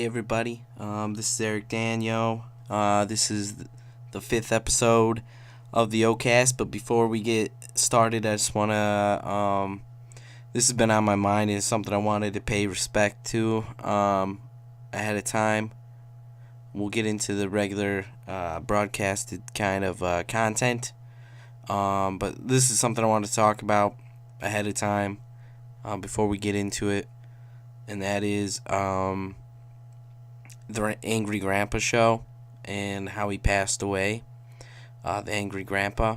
everybody. This is Eric Danyo. This is the fifth episode of the OCast. But before we get started, I just want to. This has been on my mind. It's something I wanted to pay respect to ahead of time. We'll get into the regular broadcasted kind of content. But this is something I wanted to talk about ahead of time before we get into it. And that is the Angry Grandpa show and how he passed away, the Angry Grandpa.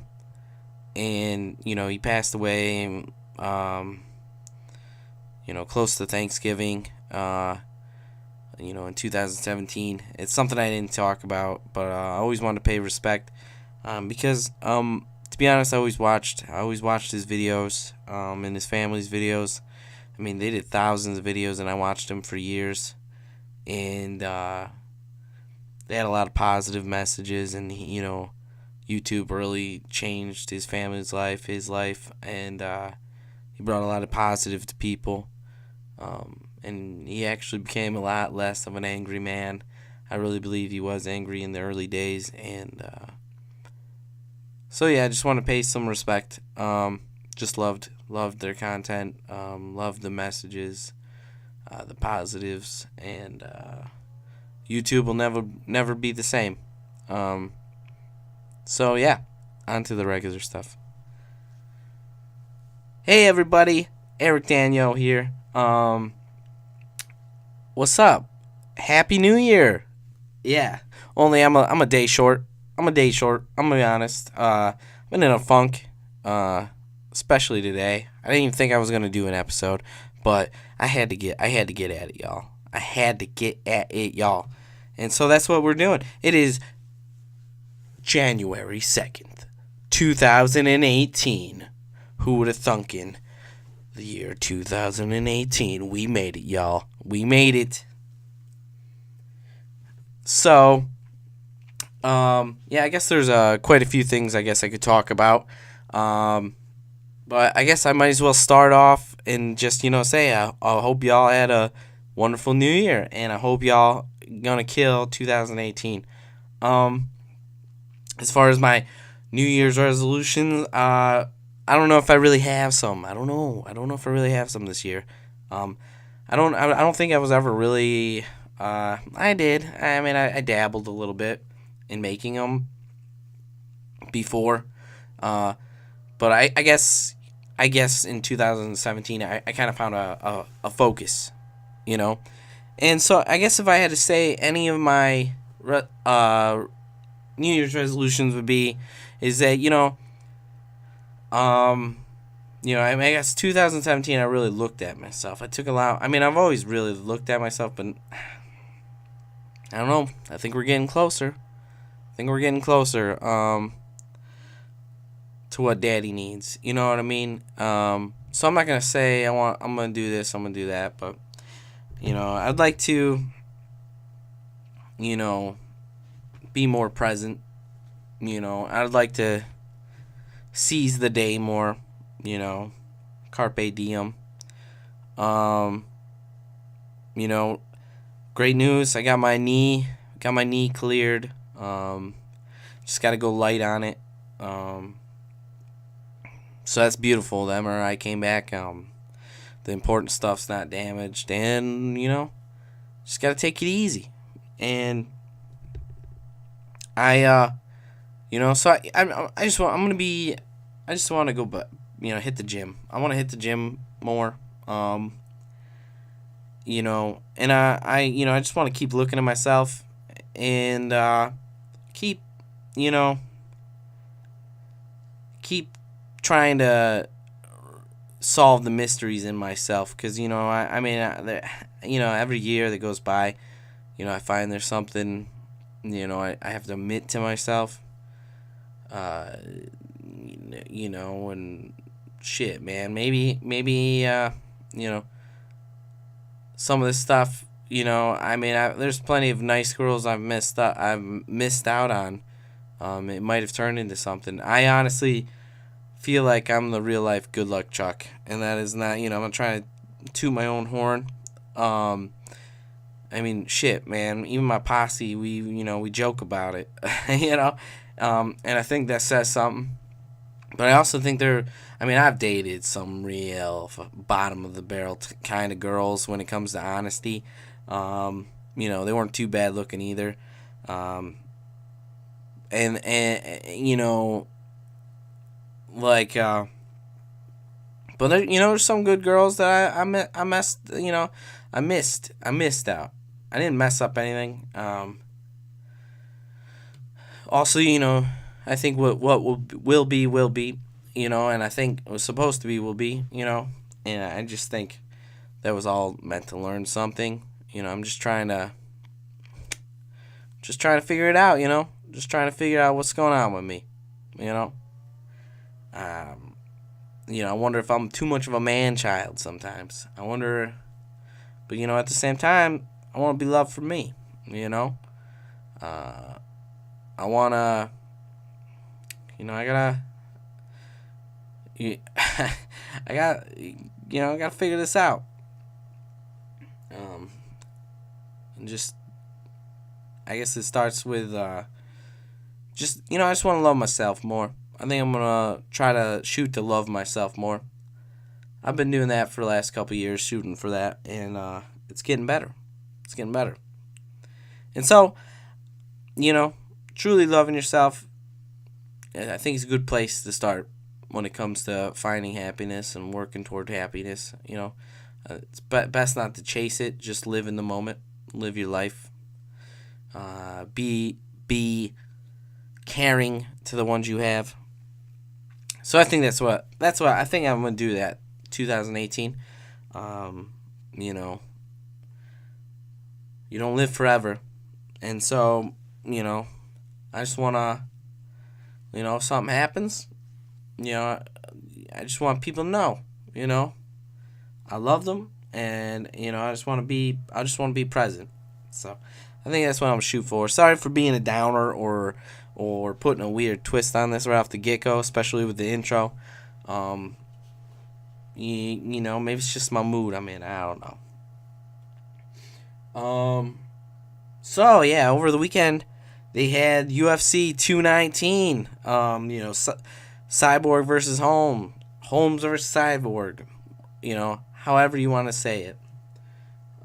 And, he passed away, close to Thanksgiving, in 2017. It's something I didn't talk about, but I always wanted to pay respect because, to be honest, I always watched his videos and his family's videos. I mean, they did thousands of videos, and I watched them for years. And they had a lot of positive messages, and, YouTube really changed his family's life, his life, and he brought a lot of positive to people. And he actually became a lot less of an angry man. I really believe he was angry in the early days. And so, yeah, I just want to pay some respect. Just loved their content, loved the messages, the positives, and YouTube will never be the same. So yeah, on to the regular stuff. Hey everybody, Eric Danyo here. What's up? Happy New Year. Yeah, only I'm a day short. I'm gonna be honest. I've been in a funk. Especially today. I didn't even think I was gonna do an episode, but I had to get at it, y'all. And so that's what we're doing. It is January 2nd, 2018. Who would have thunkin'? The year 2018. We made it, y'all. We made it. So, I guess there's quite a few things I guess I could talk about. But I guess I might as well start off and just, say I hope y'all had a wonderful new year. And I hope y'all gonna kill 2018. As far as my New Year's resolutions, I don't know if I really have some. I don't know if I really have some this year. I don't think I was ever really, I did. I mean, I dabbled a little bit in making them before. But I guess in 2017 I kind of found a focus, and so I guess if I had to say any of my New Year's resolutions is that I guess 2017 I really looked at myself. I took a lot. I mean, I've always really looked at myself, but I don't know. I think we're getting closer. To what Daddy needs, you know what I mean? So I'm not gonna say I'm gonna do this, I'm gonna do that, but I'd like to, be more present. I'd like to seize the day more. Carpe diem. Great news. I got my knee cleared. Just gotta go light on it. So that's beautiful. The MRI came back. The important stuff's not damaged, and just gotta take it easy. And I just want to go, but hit the gym. I want to hit the gym more. And I just want to keep looking at myself and keep trying to solve the mysteries in myself, because every year that goes by, I find there's something I have to admit to myself, and shit, man, maybe some of this stuff, there's plenty of nice girls I've missed out on. It might have turned into something. I honestly feel like I'm the real life good luck Chuck, and that is not, I'm not trying to toot my own horn. I mean, shit, man. Even my posse, we joke about it, you know. And I think that says something. But I also think I mean, I've dated some real bottom of the barrel kind of girls when it comes to honesty. They weren't too bad looking either. Um, and like, but there's some good girls that I missed out. I didn't mess up anything. Also, I think what will be, and I think it was supposed to be will be, and I just think that was all meant to learn something. I'm just trying to figure it out. Just trying to figure out what's going on with me. Um, I wonder if I'm too much of a man child sometimes. I wonder, but at the same time, I want to be loved for me. I wanna, I gotta, I gotta figure this out. And just, I guess it starts with, I just want to love myself more. I think I'm gonna try to shoot to love myself more. I've been doing that for the last couple years, shooting for that, and it's getting better. It's getting better. And so, truly loving yourself, I think it's a good place to start when it comes to finding happiness and working toward happiness. It's best not to chase it. Just live in the moment. Live your life. Be caring to the ones you have. So I think that's what I think I'm gonna do that 2018. You don't live forever, and so I just wanna, if something happens, I just want people to know, I love them, and I just want to be present. So I think that's what I'm gonna shoot for. Sorry for being a downer or putting a weird twist on this right off the get-go, especially with the intro. Maybe it's just my mood I'm in. I don't know. So yeah, over the weekend they had UFC 219. Cyborg versus Holmes versus Cyborg. However you want to say it.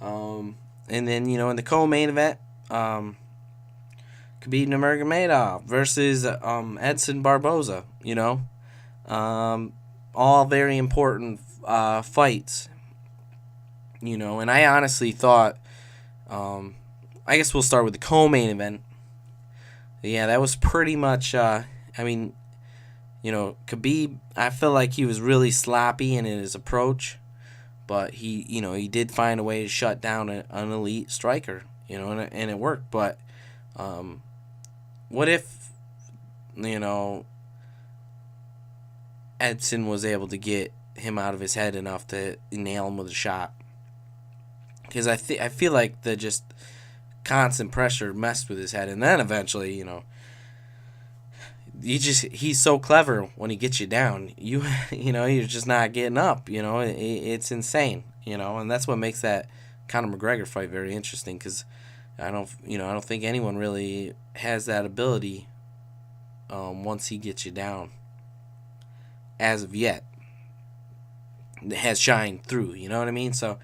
And then in the co-main event, Khabib Nurmagomedov versus Edson Barboza. All very important fights. And I honestly thought, I guess we'll start with the co-main event. Yeah, that was pretty much, Khabib, I felt like he was really sloppy in his approach, but he did find a way to shut down an elite striker, and it worked. But what if, Edson was able to get him out of his head enough to nail him with a shot? Because I feel like the just constant pressure messed with his head, and then eventually, he's so clever when he gets you down. You're just not getting up. It's insane. And that's what makes that Conor McGregor fight very interesting, because I don't think anyone really has that ability once he gets you down as of yet. It has shined through, you know what I mean? So,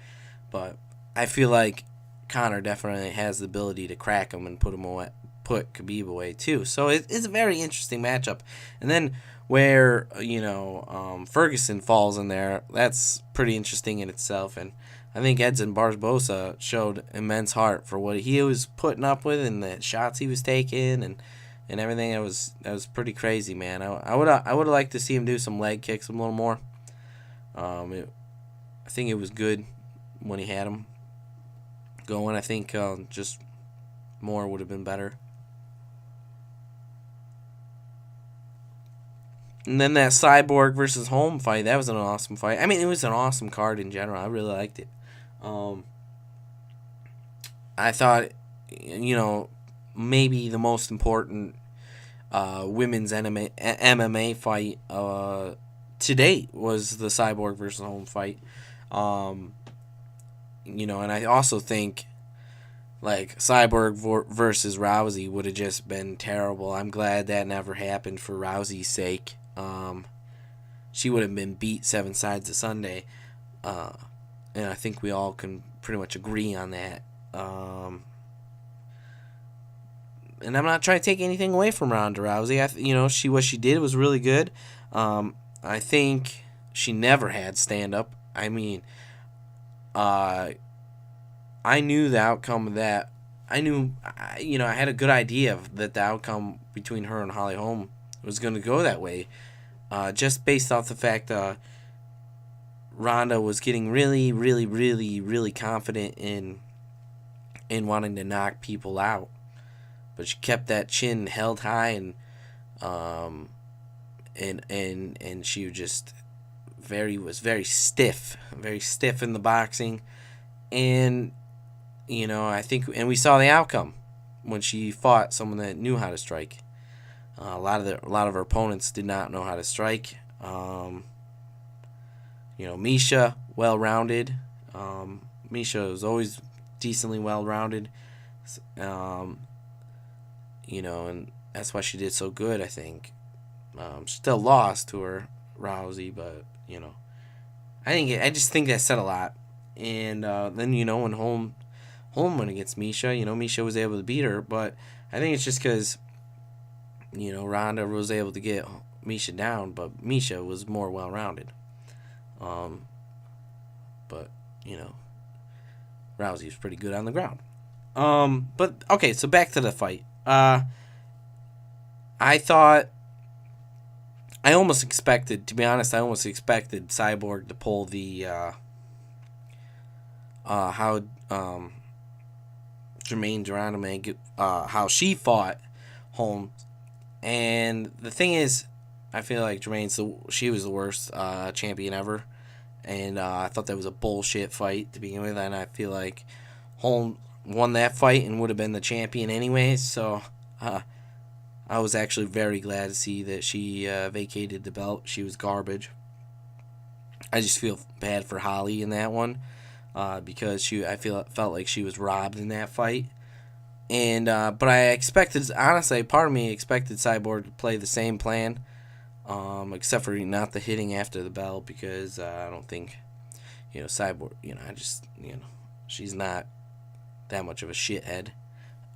but I feel like Conor definitely has the ability to crack him and put Khabib away too. So it's a very interesting matchup. And then where Ferguson falls in there, that's pretty interesting in itself. And I think Edson Barboza showed immense heart for what he was putting up with and the shots he was taking and everything. That was pretty crazy, man. I would have liked to see him do some leg kicks a little more. I think it was good when he had him going. I think just more would have been better. And then that Cyborg versus Holm fight, that was an awesome fight. I mean, it was an awesome card in general. I really liked it. I thought, maybe the most important women's MMA fight to date was the Cyborg versus Holm fight. And I also think Like Cyborg versus Rousey would have just been terrible. I'm glad that never happened for Rousey's sake. She would have been beat 7 sides of Sunday, and I think we all can pretty much agree on that. And I'm not trying to take anything away from Ronda Rousey. She what she did was really good. I think she never had stand up. I mean, I knew the outcome of that. I had a good idea that the outcome between her and Holly Holm was going to go that way, just based off the fact Ronda was getting really, really, really, really confident in wanting to knock people out, but she kept that chin held high, and she just was very stiff in the boxing, and I think, and we saw the outcome when she fought someone that knew how to strike. A lot of her opponents did not know how to strike. Misha, well-rounded. Misha was always decently well-rounded. And that's why she did so good, I think. Still lost to her Rousey, but I just think that said a lot. And then when Holm went against Misha, Misha was able to beat her, but I think it's just because Ronda was able to get Misha down, but Misha was more well-rounded. But Rousey was pretty good on the ground. But okay, so back to the fight. I almost expected Cyborg to pull the how Jermaine Geronimo, how she fought Holmes. And the thing is, I feel like she was the worst champion ever. And I thought that was a bullshit fight to begin with. And I feel like Holmes won that fight and would have been the champion anyway. So I was actually very glad to see that she vacated the belt. She was garbage. I just feel bad for Holly in that one. Because felt like she was robbed in that fight, and but I expected, honestly, part of me expected Cyborg to play the same plan, except for not the hitting after the bell, because I don't think, Cyborg, she's not that much of a shithead,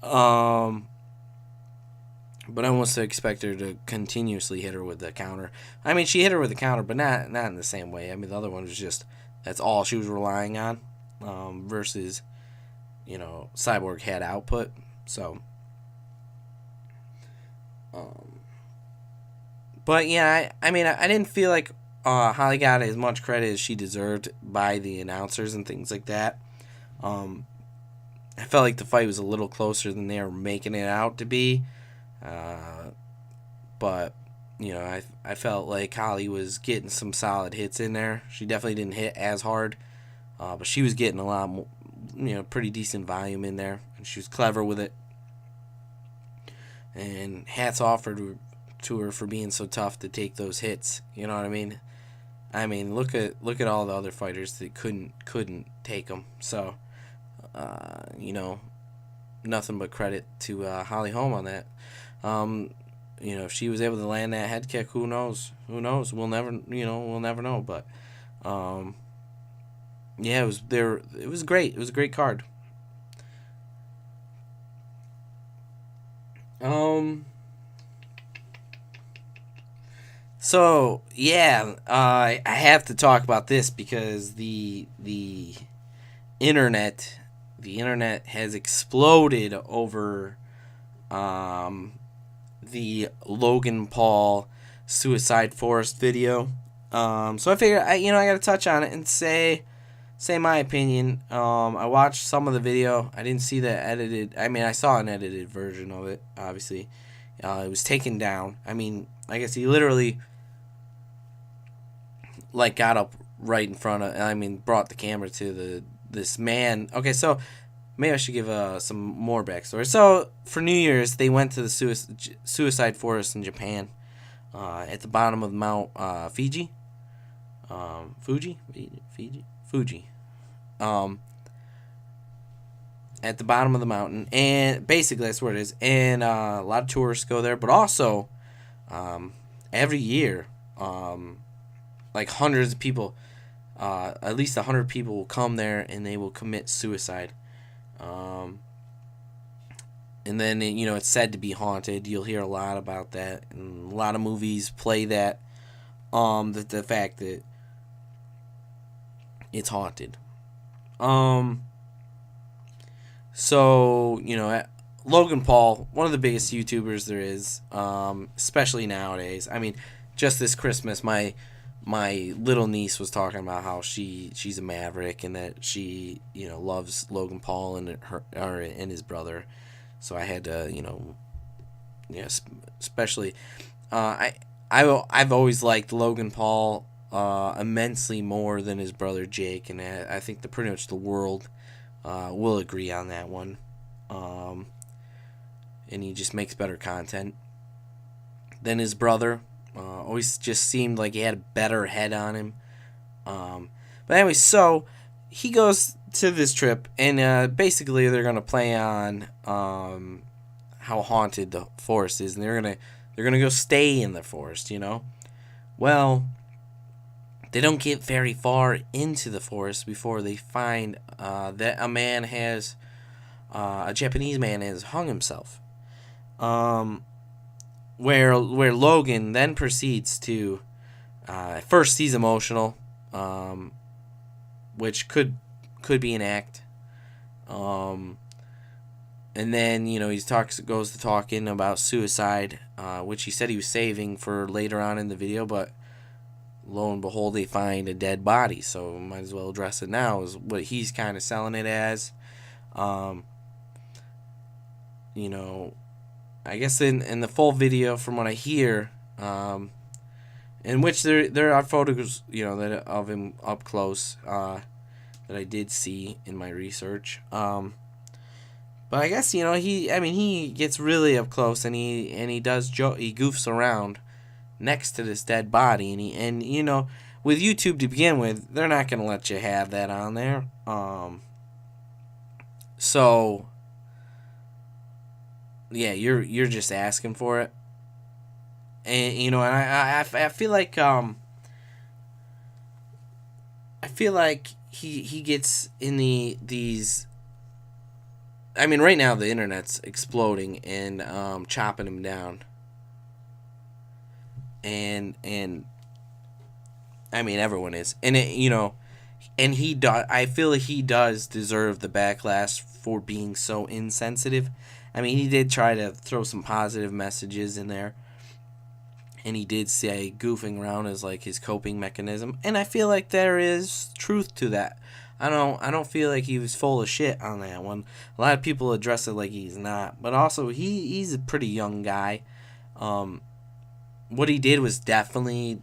but I almost expect her to continuously hit her with the counter. I mean, she hit her with the counter, but not in the same way. I mean, the other one was just, that's all she was relying on, versus, Cyborg had output. So, but yeah, I mean, I didn't feel like Holly got as much credit as she deserved by the announcers and things like that. I felt like the fight was a little closer than they were making it out to be, but I felt like Holly was getting some solid hits in there. She definitely didn't hit as hard, but she was getting a lot more, pretty decent volume in there, and she was clever with it. And hats off to her for being so tough to take those hits. You know what I mean? I mean, look at all the other fighters that couldn't take them. So, nothing but credit to Holly Holm on that. If she was able to land that head kick, who knows? We'll never know. But, yeah, it was great. It was a great card. So yeah, I have to talk about this because the internet has exploded over the Logan Paul Suicide Forest video. So I figured I got to touch on it and say my opinion. I watched some of the video. I didn't see the edited. I mean, I saw an edited version of it. Obviously, it was taken down. I mean, I guess he literally got up right in front of. Brought the camera to this man. Okay, so maybe I should give some more backstory. So for New Year's, they went to the suicide forest in Japan, at the bottom of Mount Fuji. at the bottom of the mountain, and basically that's where it is. And a lot of tourists go there, but also every year, like hundreds of people, at least 100 people will come there and they will commit suicide. And then, it's said to be haunted. You'll hear a lot about that, and a lot of movies play that. The fact that it's haunted. So, Logan Paul, one of the biggest YouTubers there is, especially nowadays. I mean, just this Christmas, my little niece was talking about how she's a maverick and that she, loves Logan Paul and his brother. So I had to, especially, I've always liked Logan Paul immensely more than his brother Jake, and I think pretty much the world will agree on that one. And he just makes better content than his brother. Always just seemed like he had a better head on him. But anyway, so he goes to this trip, and basically they're gonna play on how haunted the forest is, and they're gonna go stay in the forest. Well, they don't get very far into the forest before they find that a Japanese man has hung himself. Where Logan then proceeds to, first he's emotional, which could be an act, and then he goes to talking about suicide, which he said he was saving for later on in the video, but lo and behold, they find a dead body, so might as well address it now, is what he's kind of selling it as. I guess in the full video, from what I hear, in which there are photos, that of him up close, that I did see in my research. But I guess he gets really up close, and he goofs around next to this dead body, and with YouTube to begin with, they're not gonna let you have that on there. So yeah, you're just asking for it, and and I feel like he gets in these. I mean, right now the internet's exploding and chopping him down, and I mean everyone is, and and I feel like he does deserve the backlash for being so insensitive. I mean, he did try to throw some positive messages in there, and he did say goofing around as like his coping mechanism, and I feel like there is truth to that. I don't feel like he was full of shit on that one. A lot of people address it like he's not, but also he's a pretty young guy. What he did was definitely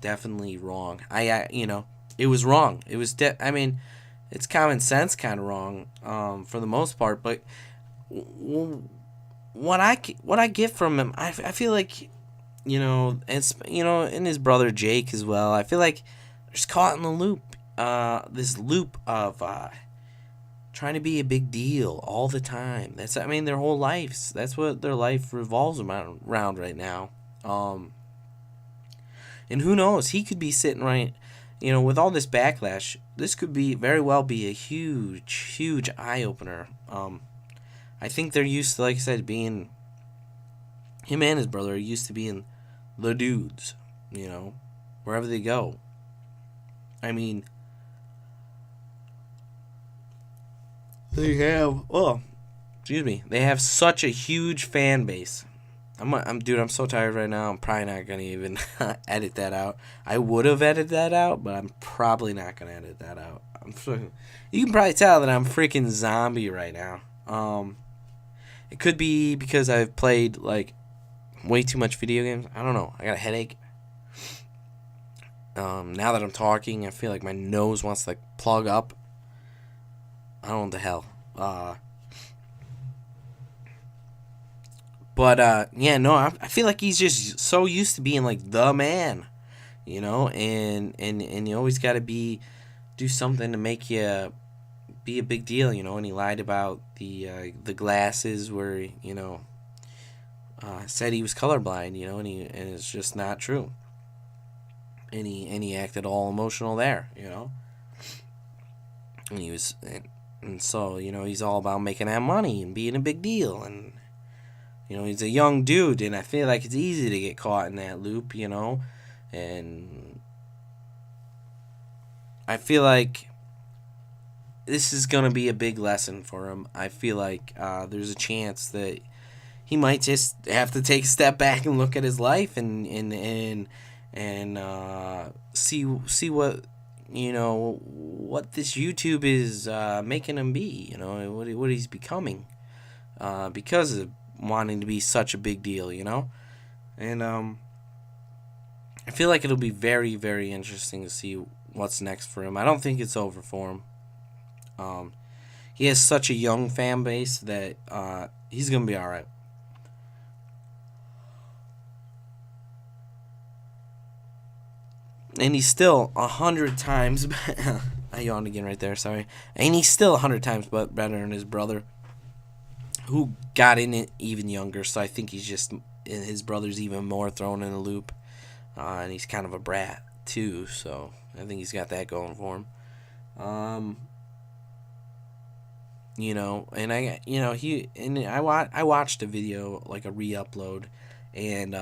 wrong. It was wrong. It was I mean, it's common sense kind of wrong for the most part, but what I get from him, I feel like, and his brother Jake as well, I feel like they're just caught in the loop, this loop of trying to be a big deal all the time. Their whole lives, that's what their life revolves around right now. And who knows, he could be sitting right, with all this backlash, this could very well be a huge eye-opener. I think they're used to, like I said, being, him and his brother are used to being the dudes, wherever they go. I mean, they have such a huge fan base. I'm so tired right now. I'm probably not gonna even edit that out. I would have edited that out, but I'm probably not gonna edit that out. You can probably tell that I'm freaking zombie right now. It could be because I've played like way too much video games. I don't know. I got a headache. Now that I'm talking, I feel like my nose wants to like plug up. I don't know what the hell. I feel like he's just so used to being like the man, and you always got to do something to make you be a big deal, and he lied about the glasses where said he was colorblind, and it's just not true. And he acted all emotional there, and he was and so he's all about making that money and being a big deal, and he's a young dude, and I feel like it's easy to get caught in that loop, and I feel like this is gonna be a big lesson for him. I feel like there's a chance that he might just have to take a step back and look at his life and see what this YouTube is making him be. What he's becoming because of wanting to be such a big deal. And I feel like it'll be very, very interesting to see what's next for him. I don't think it's over for him. He has such a young fan base that he's gonna be all right. And he's still 100 times. I yawned again right there. Sorry. And he's still 100 times better than his brother, who got in it even younger. So I think his brother's even more thrown in the loop, and he's kind of a brat too. So I think he's got that going for him. And I watched a video, like a re-upload, and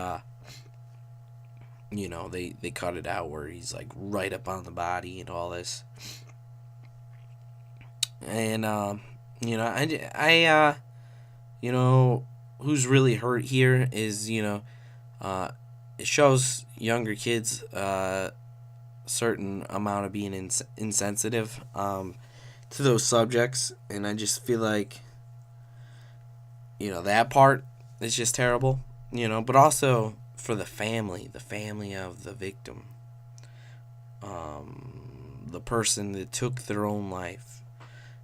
they cut it out where he's like right up on the body and all this. And who's really hurt here is it shows younger kids certain amount of being insensitive to those subjects, and I just feel like that part is just terrible, but also for the family of the victim, the person that took their own life.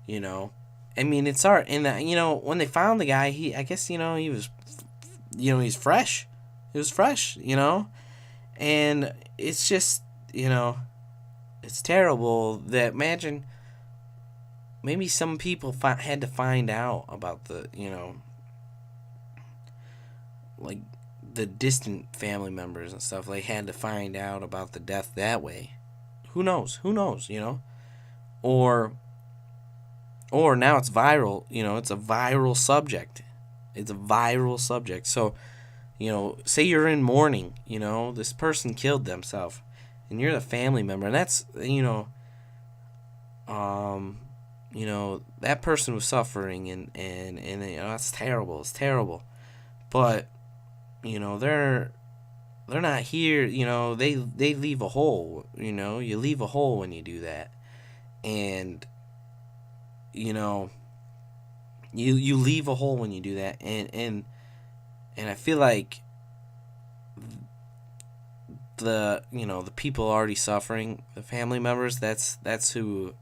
I mean, it's hard. And when they found the guy, I guess he was, he's fresh. He was fresh, and it's just it's terrible that, imagine, maybe some people had to find out about the like the distant family members and stuff. They had to find out about the death that way. Who knows, or now it's viral. It's a viral subject. So say you're in mourning, this person killed themselves, and you're the family member, and that's that person was suffering, and that's terrible. It's terrible, but they're not here. They leave a hole. You leave a hole when you do that, and you leave a hole when you do that, and I feel like the people already suffering, the family members, that's who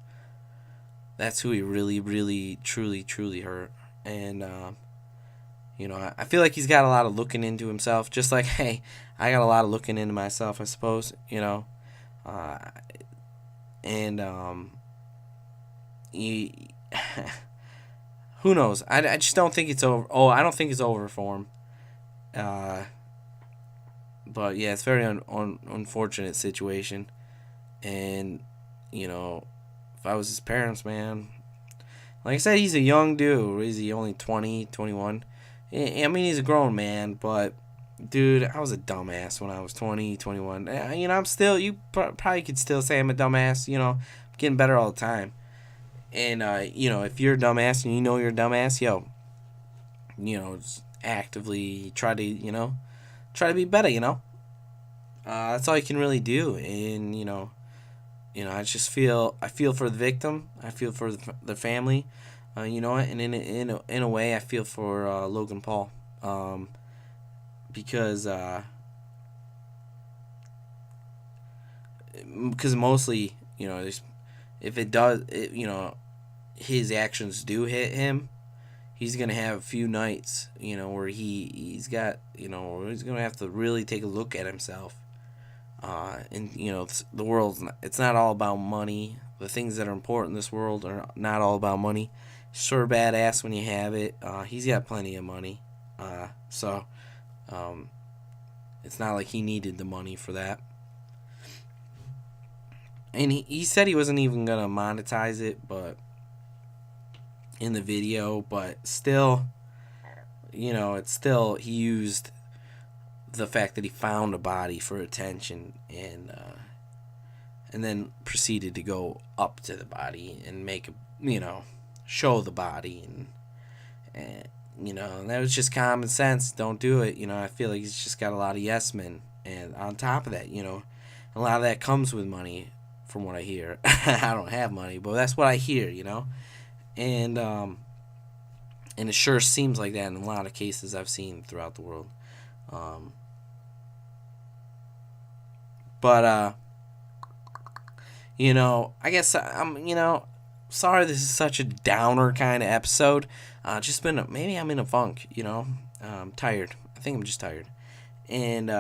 he really, really, truly hurt. And I feel like he's got a lot of looking into himself, just like, hey, I got a lot of looking into myself, I suppose. And he who knows? I just don't think it's over. I don't think it's over for him. But yeah, it's a very unfortunate situation. And if I was his parents, man, like I said, he's a young dude. Is he only 20, 21? I mean, he's a grown man, but dude, I was a dumbass when I was 20, 21. I'm still, you probably could still say I'm a dumbass. I'm getting better all the time. And if you're a dumbass and you're a dumbass, just actively try to be better. That's all you can really do. And I just feel for the victim. I feel for the family. And in a way, I feel for Logan Paul, because mostly if it does, his actions do hit him, he's gonna have a few nights where he's got where he's gonna have to really take a look at himself. And the world's it's not all about money. The things that are important in this world are not all about money. sure badass when you have it. He's got plenty of money, so it's not like he needed the money for that. And he said he wasn't even gonna monetize it, but in the video, but still, it's still, he used the fact that he found a body for attention, and then proceeded to go up to the body and make show the body, and that was just common sense. Don't do it. I feel like he's just got a lot of yes men, and on top of that, a lot of that comes with money, from what I hear. I don't have money, but that's what I hear, and it sure seems like that in a lot of cases I've seen throughout the world. But I guess sorry this is such a downer kind of episode. Maybe I'm in a funk, I'm tired. I think I'm just tired. And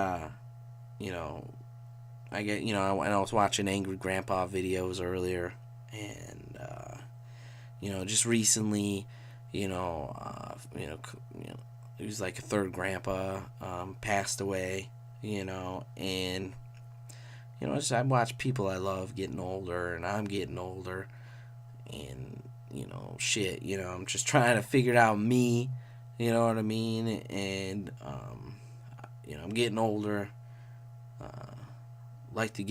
I get, I was watching Angry Grandpa videos earlier, and just recently, it was like a third grandpa passed away, and I watch people I love getting older, and I'm getting older, and shit, I'm just trying to figure out me, you know what I mean, and I'm getting older. Like to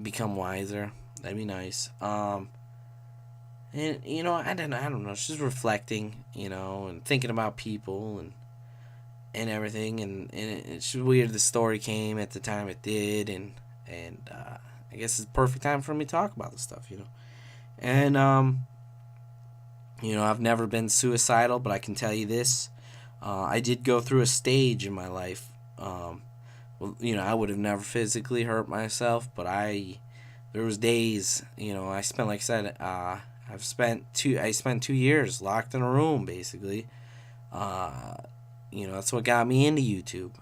become wiser. That'd be nice. And I don't know. It's just reflecting, and thinking about people and everything, and it's just weird the story came at the time it did, and I guess it's the perfect time for me to talk about this stuff, And I've never been suicidal, but I can tell you this: I did go through a stage in my life. I would have never physically hurt myself, but there was days, I spent, like I said, I spent 2 years locked in a room, basically. That's what got me into YouTube.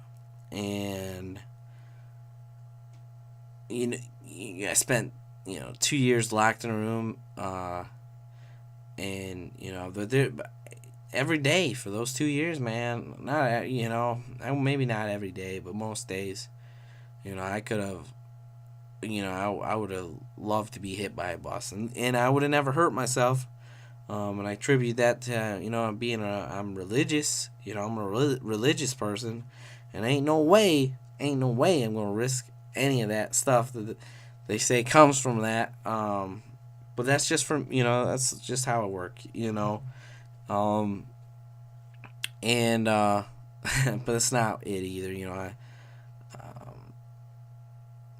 And, I spent, 2 years locked in a room, and, every day for those 2 years, man. Not, maybe not every day, but most days, I could have, I would have loved to be hit by a bus, and I would have never hurt myself. And I attribute that to, I'm religious, I'm a religious person, and ain't no way I'm gonna risk any of that stuff that they say comes from that. But that's just that's just how it works, and but it's not it either.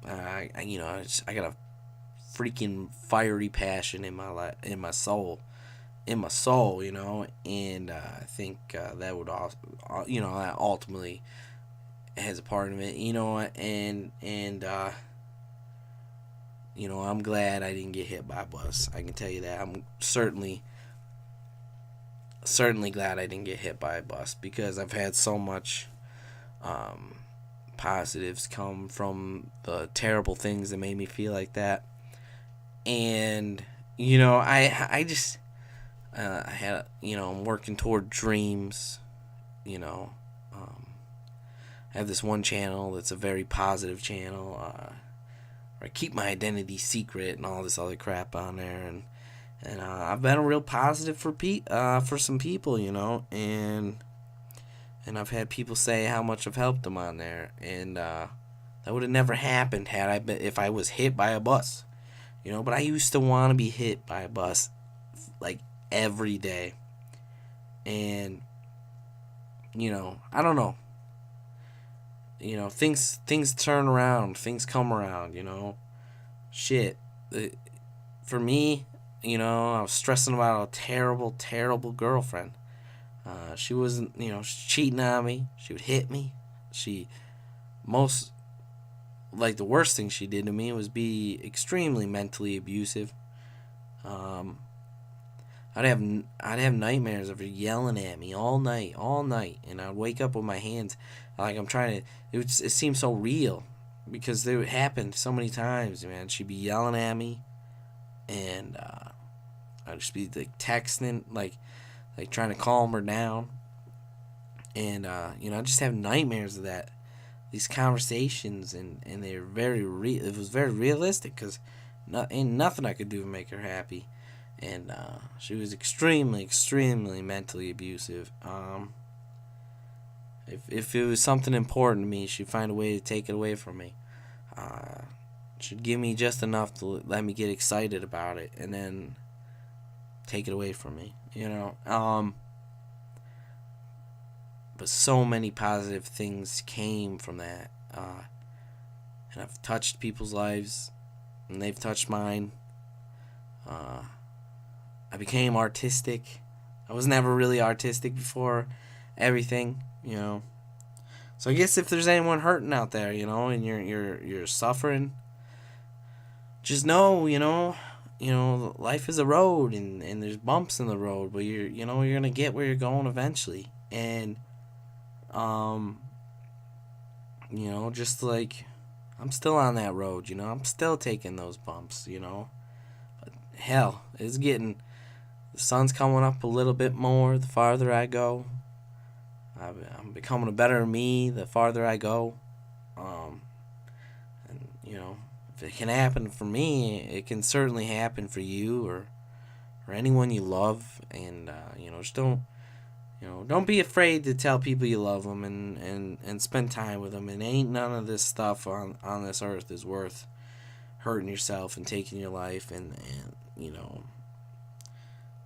I got a freaking fiery passion in my soul, and I think that would also, that ultimately has a part of it, and I'm glad I didn't get hit by a bus. I can tell you that. I'm certainly glad I didn't get hit by a bus, because I've had so much positives come from the terrible things that made me feel like that. And I just I had I'm working toward dreams. I have this one channel that's a very positive channel, where I keep my identity secret and all this other crap on there, and I've been a real positive for some people, and I've had people say how much I've helped them on there, and that would have never happened if I was hit by a bus, But I used to want to be hit by a bus like every day, and I don't know. Things turn around, things come around, Shit. For me, I was stressing about a terrible, terrible girlfriend. She wasn't, she's cheating on me. She would hit me. The worst thing she did to me was be extremely mentally abusive. I'd have nightmares of her yelling at me all night, and I'd wake up with my hands like I'm trying to. It seemed so real, because it happened so many times, man. She'd be yelling at me, and I'd just be like texting, like like trying to calm her down. And I just have nightmares of that. These conversations, and they're it was very realistic, because ain't nothing I could do to make her happy. And she was extremely mentally abusive. If it was something important to me, she'd find a way to take it away from me. She'd give me just enough to let me get excited about it, and then take it away from me, But so many positive things came from that. And I've touched people's lives, and they've touched mine. I became artistic. I was never really artistic before everything, So I guess if there's anyone hurting out there, and you're suffering, just know, life is a road, and there's bumps in the road, but you're gonna get where you're going eventually. And just like I'm still on that road, I'm still taking those bumps, But hell, the sun's coming up a little bit more the farther I go. I'm becoming a better me the farther I go. And if it can happen for me, it can certainly happen for you, or anyone you love. And just don't be afraid to tell people you love them, and spend time with them. And ain't none of this stuff on this earth is worth hurting yourself and taking your life. And no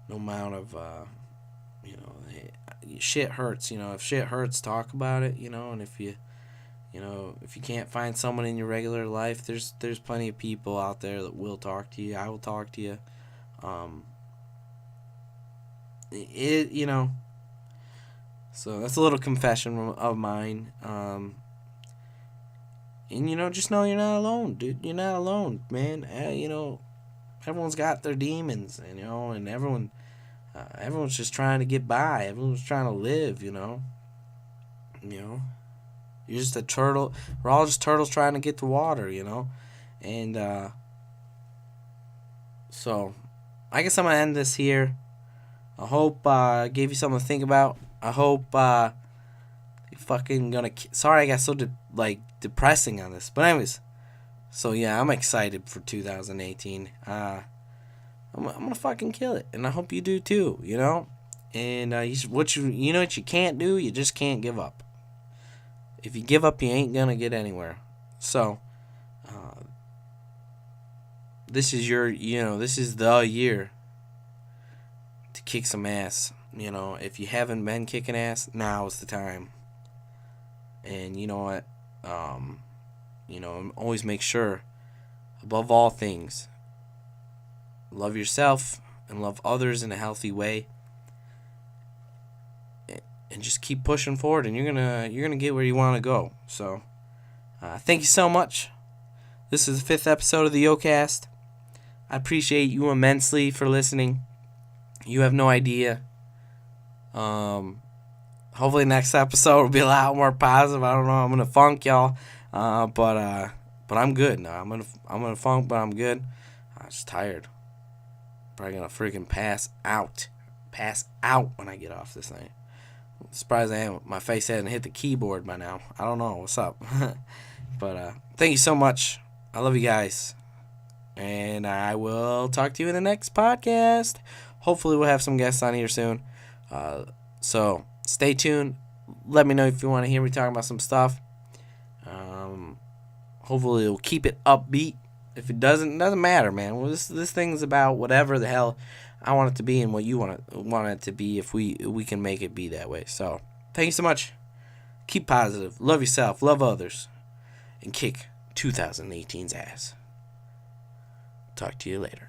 amount of shit hurts. If shit hurts, talk about it. And if you can't find someone in your regular life, there's plenty of people out there that will talk to you. I will talk to you. So that's a little confession of mine. And just know you're not alone, dude. You're not alone, man. Everyone's got their demons, and everyone's just trying to get by. Everyone's trying to live, You're just a turtle. We're all just turtles trying to get to water, And so I guess I'm gonna end this here. I hope I gave you something to think about. I hope you fucking gonna. Sorry, I got so depressing on this, but anyways. So yeah, I'm excited for 2018. I'm gonna fucking kill it, and I hope you do too. And what you can't do, you just can't give up. If you give up, you ain't gonna get anywhere. So, this is the year to kick some ass. If you haven't been kicking ass, now is the time. And you know what? Always make sure, above all things, love yourself and love others in a healthy way. And just keep pushing forward, and you're gonna get where you want to go. So, thank you so much. This is the 5th episode of the YoCast. I appreciate you immensely for listening. You have no idea. Hopefully next episode will be a lot more positive. I don't know. I'm gonna funk y'all, but I'm good now. I'm gonna funk, but I'm good. I'm just tired. Probably gonna freaking pass out when I get off this thing. I'm surprised my face hadn't hit the keyboard by now. I don't know what's up. But thank you so much. I love you guys. And I will talk to you in the next podcast. Hopefully we'll have some guests on here soon. So stay tuned. Let me know if you want to hear me talking about some stuff. Hopefully it'll keep it upbeat. If it doesn't matter, man. Well, this thing's about whatever the hell I want it to be and what you want it to be, if we can make it be that way. So, thank you so much. Keep positive. Love yourself. Love others. And kick 2018's ass. Talk to you later.